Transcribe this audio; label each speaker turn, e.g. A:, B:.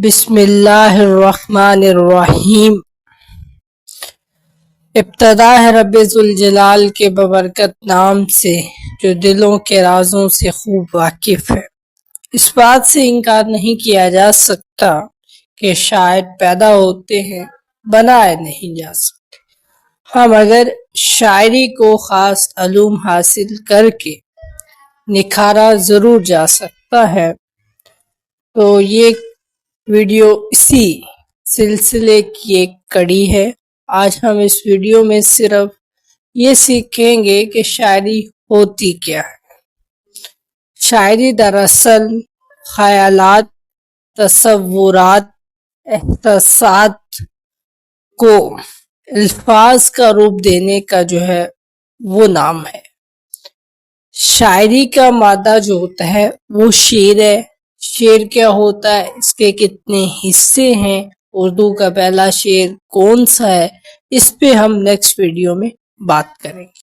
A: بسم اللہ الرحمن الرحیم۔ ابتدا ہے رب ذوالجلال کے ببرکت نام سے جو دلوں کے رازوں سے خوب واقف ہے۔ اس بات سے انکار نہیں کیا جا سکتا کہ شاعر پیدا ہوتے ہیں، بنائے نہیں جا سکتے۔ ہم اگر شاعری کو خاص علوم حاصل کر کے نکھارا ضرور جا سکتا ہے، تو یہ ویڈیو اسی سلسلے کی ایک کڑی ہے۔ آج ہم اس ویڈیو میں صرف یہ سیکھیں گے کہ شاعری ہوتی کیا ہے۔ شاعری دراصل خیالات، تصورات، احساسات کو الفاظ کا روپ دینے کا جو ہے وہ نام ہے۔ شاعری کا مادہ جو ہوتا ہے وہ شعر ہے۔ شعر کیا ہوتا ہے، اس کے کتنے حصے ہیں، اردو کا پہلا شعر کون سا ہے، اس پہ ہم نیکسٹ ویڈیو میں بات کریں گے۔